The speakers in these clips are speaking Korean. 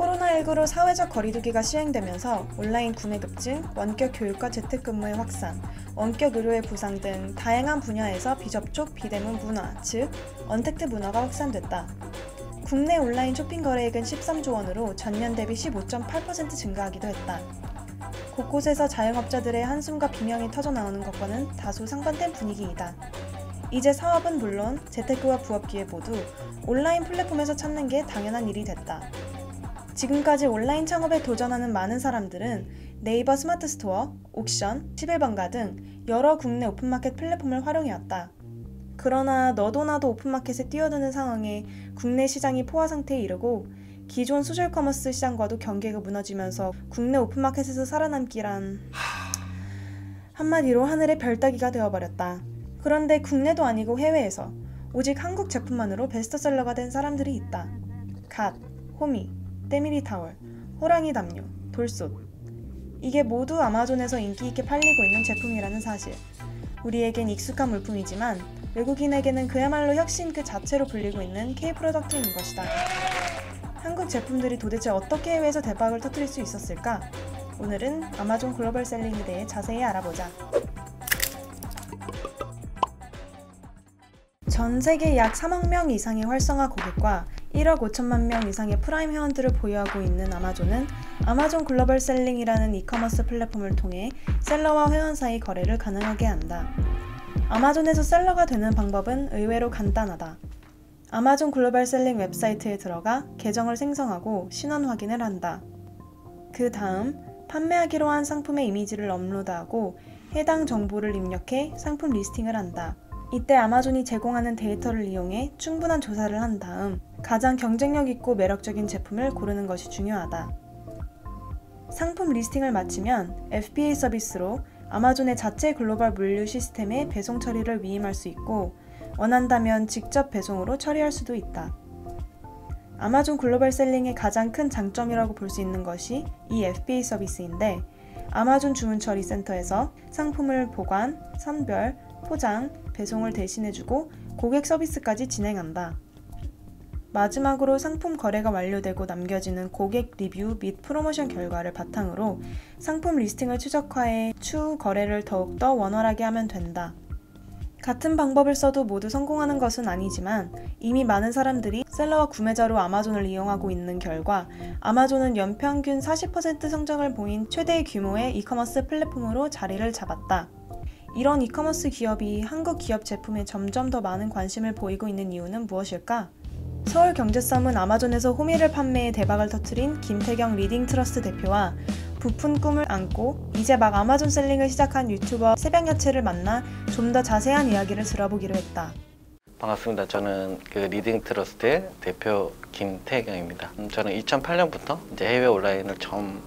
코로나19로 사회적 거리두기가 시행되면서 온라인 구매 급증, 원격 교육과 재택근무의 확산, 원격 의료의 부상 등 다양한 분야에서 비접촉, 비대면 문화, 즉 언택트 문화가 확산됐다. 국내 온라인 쇼핑 거래액은 13조 원으로 전년 대비 15.8% 증가하기도 했다. 곳곳에서 자영업자들의 한숨과 비명이 터져나오는 것과는 다소 상반된 분위기이다. 이제 사업은 물론 재테크와 부업 기회 모두 온라인 플랫폼에서 찾는 게 당연한 일이 됐다. 지금까지 온라인 창업에 도전하는 많은 사람들은 네이버 스마트 스토어, 옥션, 11번가 등 여러 국내 오픈마켓 플랫폼을 활용해왔다. 그러나 너도 나도 오픈마켓에 뛰어드는 상황에 국내 시장이 포화 상태에 이르고 기존 소셜 커머스 시장과도 경계가 무너지면서 국내 오픈마켓에서 살아남기란 한마디로 하늘의 별 따기가 되어버렸다. 그런데 국내도 아니고 해외에서 오직 한국 제품만으로 베스트셀러가 된 사람들이 있다. 갓, 호미, 때밀이 타월, 호랑이 담요, 돌솥. 이게 모두 아마존에서 인기 있게 팔리고 있는 제품이라는 사실. 우리에겐 익숙한 물품이지만 외국인에게는 그야말로 혁신 그 자체로 불리고 있는 K-프로덕트인 것이다. 한국 제품들이 도대체 어떻게 해외에서 대박을 터뜨릴 수 있었을까? 오늘은 아마존 글로벌 셀링에 대해 자세히 알아보자. 전 세계 약 3억 명 이상의 활성화 고객과 1억 5천만 명 이상의 프라임 회원들을 보유하고 있는 아마존은 아마존 글로벌 셀링이라는 이커머스 플랫폼을 통해 셀러와 회원 사이 거래를 가능하게 한다. 아마존에서 셀러가 되는 방법은 의외로 간단하다. 아마존 글로벌 셀링 웹사이트에 들어가 계정을 생성하고 신원 확인을 한다. 그 다음 판매하기로 한 상품의 이미지를 업로드하고 해당 정보를 입력해 상품 리스팅을 한다. 이때 아마존이 제공하는 데이터를 이용해 충분한 조사를 한 다음 가장 경쟁력 있고 매력적인 제품을 고르는 것이 중요하다. 상품 리스팅을 마치면 FBA 서비스로 아마존의 자체 글로벌 물류 시스템에 배송 처리를 위임할 수 있고 원한다면 직접 배송으로 처리할 수도 있다. 아마존 글로벌 셀링의 가장 큰 장점이라고 볼 수 있는 것이 이 FBA 서비스인데 아마존 주문 처리 센터에서 상품을 보관, 선별, 포장, 배송을 대신해주고 고객 서비스까지 진행한다. 마지막으로 상품 거래가 완료되고 남겨지는 고객 리뷰 및 프로모션 결과를 바탕으로 상품 리스팅을 최적화해 추후 거래를 더욱더 원활하게 하면 된다. 같은 방법을 써도 모두 성공하는 것은 아니지만 이미 많은 사람들이 셀러와 구매자로 아마존을 이용하고 있는 결과 아마존은 연평균 40% 성장을 보인 최대의 규모의 이커머스 플랫폼으로 자리를 잡았다. 이런 이커머스 기업이 한국 기업 제품에 점점 더 많은 관심을 보이고 있는 이유는 무엇일까? 서울경제썸은 아마존에서 호미를 판매해 대박을 터뜨린 김태경 리딩트러스트 대표와 부푼 꿈을 안고 이제 막 아마존 셀링을 시작한 유튜버 새벽야채를 만나 좀 더 자세한 이야기를 들어보기로 했다. 반갑습니다. 저는 리딩트러스트의 대표 김태경입니다. 저는 2008년부터 이제 해외 온라인을 처음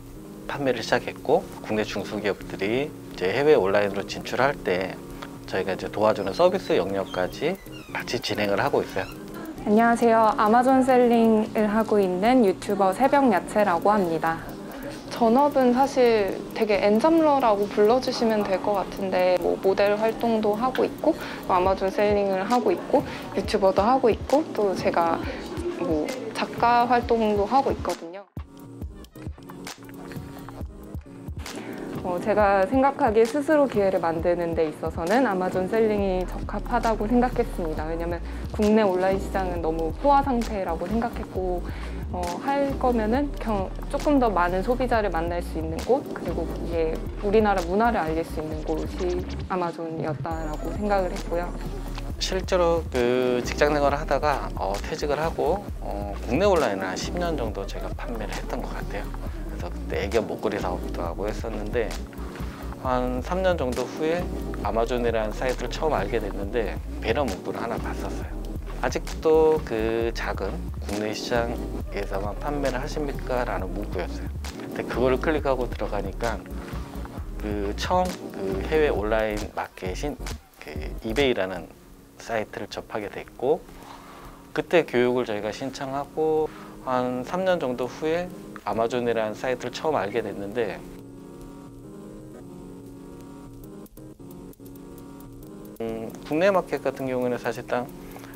판매를 시작했고 국내 중소기업들이 이제 해외 온라인으로 진출할 때 저희가 이제 도와주는 서비스 영역까지 같이 진행을 하고 있어요. 안녕하세요. 아마존 셀링을 하고 있는 유튜버 새벽야채라고 합니다. 전업은 사실 되게 엔잡러라고 불러주시면 될 것 같은데 모델 활동도 하고 있고 아마존 셀링을 하고 있고 유튜버도 하고 있고 또 제가 작가 활동도 하고 있거든요. 제가 생각하기에 스스로 기회를 만드는 데 있어서는 아마존 셀링이 적합하다고 생각했습니다. 왜냐면 국내 온라인 시장은 너무 포화 상태라고 생각했고 할 거면은 조금 더 많은 소비자를 만날 수 있는 곳 그리고 이게 우리나라 문화를 알릴 수 있는 곳이 아마존이었다라고 생각을 했고요. 실제로 직장 생활을 하다가 퇴직을 하고 국내 온라인을 한 10년 정도 제가 판매를 했던 것 같아요. 그래서 그때 애견 목걸이 사업도 하고 했었는데 한 3년 정도 후에 아마존이라는 사이트를 처음 알게 됐는데 배너 문구를 하나 봤었어요. 아직도 그 작은 국내 시장에서만 판매를 하십니까? 라는 문구였어요. 근데 그거를 클릭하고 들어가니까 처음 해외 온라인 마켓인 이베이라는 사이트를 접하게 됐고 그때 교육을 저희가 신청하고 한 3년 정도 후에 아마존이라는 사이트를 처음 알게 됐는데 국내 마켓 같은 경우는 사실상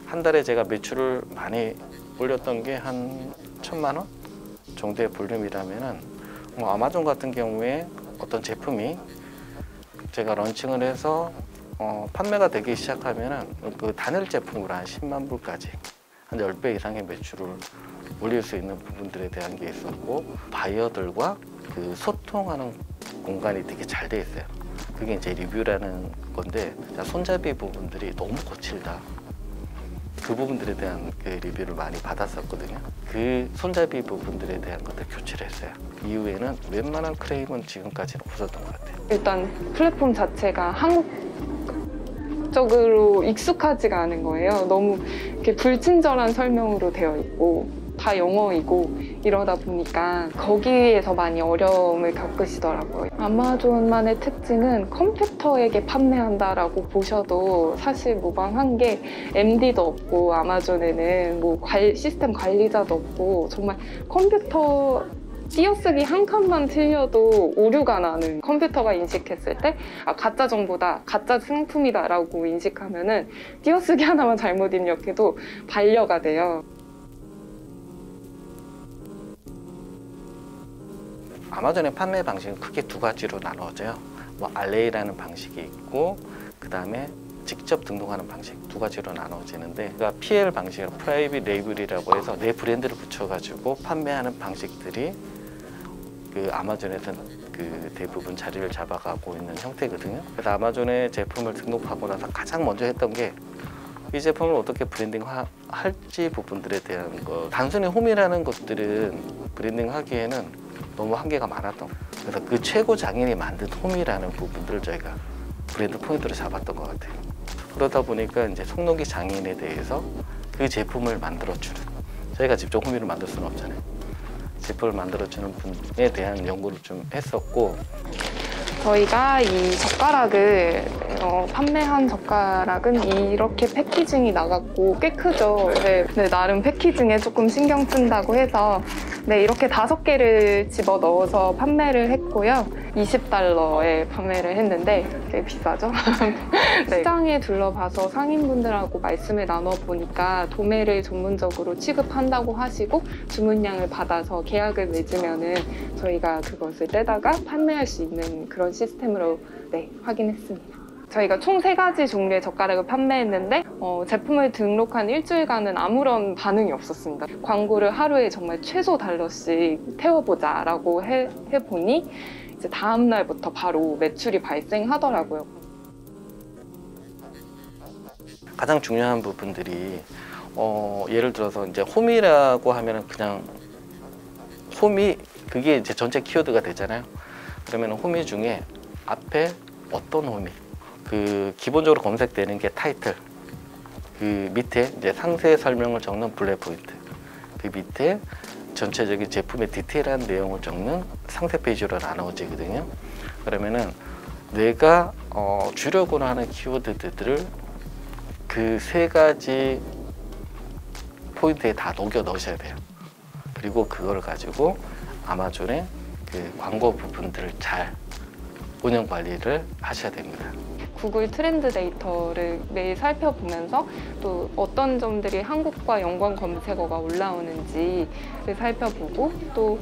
한 달에 제가 매출을 많이 올렸던 게 한 1,000만 원 정도의 볼륨이라면은 아마존 같은 경우에 어떤 제품이 제가 런칭을 해서 판매가 되기 시작하면은 그 단일 제품으로 한 10만 불까지 한 10배 이상의 매출을 올릴 수 있는 부분들에 대한 게 있었고, 바이어들과 그 소통하는 공간이 되게 잘 돼 있어요. 그게 이제 리뷰라는 건데, 손잡이 부분들이 너무 거칠다, 그 부분들에 대한 그 리뷰를 많이 받았었거든요. 그 손잡이 부분들에 대한 것들 교체를 했어요. 이후에는 웬만한 크레임은 지금까지는 없었던 것 같아요. 일단 플랫폼 자체가 한국적으로 익숙하지가 않은 거예요. 너무 이렇게 불친절한 설명으로 되어 있고 다 영어이고 이러다 보니까 거기에서 많이 어려움을 겪으시더라고요. 아마존만의 특징은 컴퓨터에게 판매한다라고 보셔도 사실 무방한 게, MD도 없고 아마존에는 뭐 시스템 관리자도 없고, 정말 컴퓨터 띄어쓰기 한 칸만 틀려도 오류가 나는, 컴퓨터가 인식했을 때 가짜 정보다, 가짜 상품이다 라고 인식하면은 띄어쓰기 하나만 잘못 입력해도 반려가 돼요. 아마존의 판매 방식은 크게 두 가지로 나눠져요. 뭐 RA라는 방식이 있고, 그 다음에 직접 등록하는 방식, 두 가지로 나눠지는데, 그러니까 PL 방식, 프라이빗 레이블이라고 해서 내 브랜드를 붙여가지고 판매하는 방식들이 그 아마존에서는 그 대부분 자리를 잡아가고 있는 형태거든요. 그래서 아마존에 제품을 등록하고 나서 가장 먼저 했던 게 이 제품을 어떻게 브랜딩 할지 부분들에 대한 거. 단순히 홈이라는 것들은 브랜딩 하기에는 너무 한계가 많았던 거예요. 그래서 그 최고 장인이 만든 홈이라는 부분들을 저희가 브랜드 포인트로 잡았던 것 같아요. 그러다 보니까 이제 송록이 장인에 대해서 그 제품을 만들어주는, 저희가 직접 홈이를 만들 수는 없잖아요. 제품을 만들어주는 분에 대한 연구를 좀 했었고, 저희가 이 젓가락을 판매한 젓가락은 이렇게 패키징이 나갔고 꽤 크죠. 네, 나름 패키징에 조금 신경 쓴다고 해서 이렇게 5개를 집어 넣어서 판매를 했고요. $20에 판매를 했는데 꽤 비싸죠. 시장에 둘러봐서 상인분들하고 말씀을 나눠보니까 도매를 전문적으로 취급한다고 하시고, 주문량을 받아서 계약을 맺으면은 저희가 그것을 떼다가 판매할 수 있는 그런 시스템으로 확인했습니다. 저희가 총 3가지 종류의 젓가락을 판매했는데 제품을 등록한 일주일간은 아무런 반응이 없었습니다. 광고를 하루에 정말 최소 $씩 태워보자 라고 해보니 이제 다음 날부터 바로 매출이 발생하더라고요. 가장 중요한 부분들이 예를 들어서 이제 홈이라고 하면은 그냥 홈이 그게 이제 전체 키워드가 되잖아요. 그러면 홈이 중에 앞에 어떤 홈이, 그 기본적으로 검색되는 게 타이틀, 그 밑에 이제 상세 설명을 적는 블랙 포인트, 그 밑에 전체적인 제품의 디테일한 내용을 적는 상세 페이지로 나눠지거든요. 그러면은 내가 주려고 하는 키워드들을 그 3가지 포인트에 다 녹여 넣으셔야 돼요. 그리고 그걸 가지고 아마존의 그 광고 부분들을 잘 운영 관리를 하셔야 됩니다. 구글 트렌드 데이터를 매일 살펴보면서 또 어떤 점들이 한국과 연관 검색어가 올라오는지를 살펴보고, 또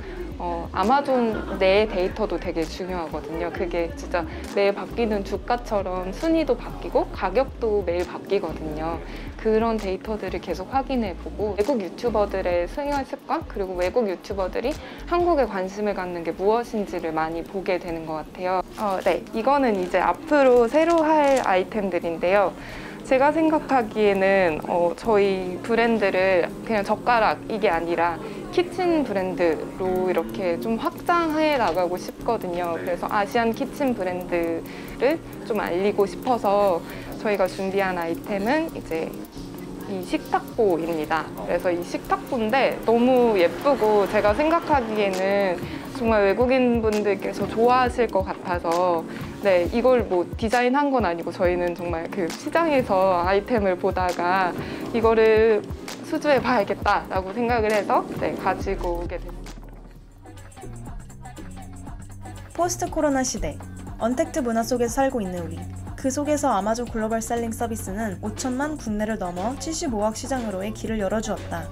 아마존 내 데이터도 되게 중요하거든요. 그게 진짜 매일 바뀌는 주가처럼 순위도 바뀌고 가격도 매일 바뀌거든요. 그런 데이터들을 계속 확인해보고, 외국 유튜버들의 생활 습관, 그리고 외국 유튜버들이 한국에 관심을 갖는 게 무엇인지를 많이 보게 되는 것 같아요. 이거는 이제 앞으로 새로 할 아이템들인데요. 제가 생각하기에는 저희 브랜드를 그냥 젓가락 이게 아니라 키친 브랜드로 이렇게 좀 확장해 나가고 싶거든요. 그래서 아시안 키친 브랜드를 좀 알리고 싶어서 저희가 준비한 아이템은 이제 이 식탁보입니다. 그래서 이 식탁보인데 너무 예쁘고 제가 생각하기에는 정말 외국인 분들께서 좋아하실 것 같아서, 이걸 뭐 디자인한 건 아니고 저희는 정말 그 시장에서 아이템을 보다가 이거를 수주해 봐야겠다라고 생각을 해서 가지고 오게 됐습니다. 포스트 코로나 시대, 언택트 문화 속에서 살고 있는 우리. 그 속에서 아마존 글로벌 셀링 서비스는 5천만 국내를 넘어 75억 시장으로의 길을 열어주었다.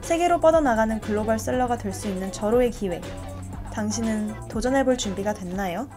세계로 뻗어나가는 글로벌 셀러가 될 수 있는 절호의 기회. 당신은 도전해볼 준비가 됐나요?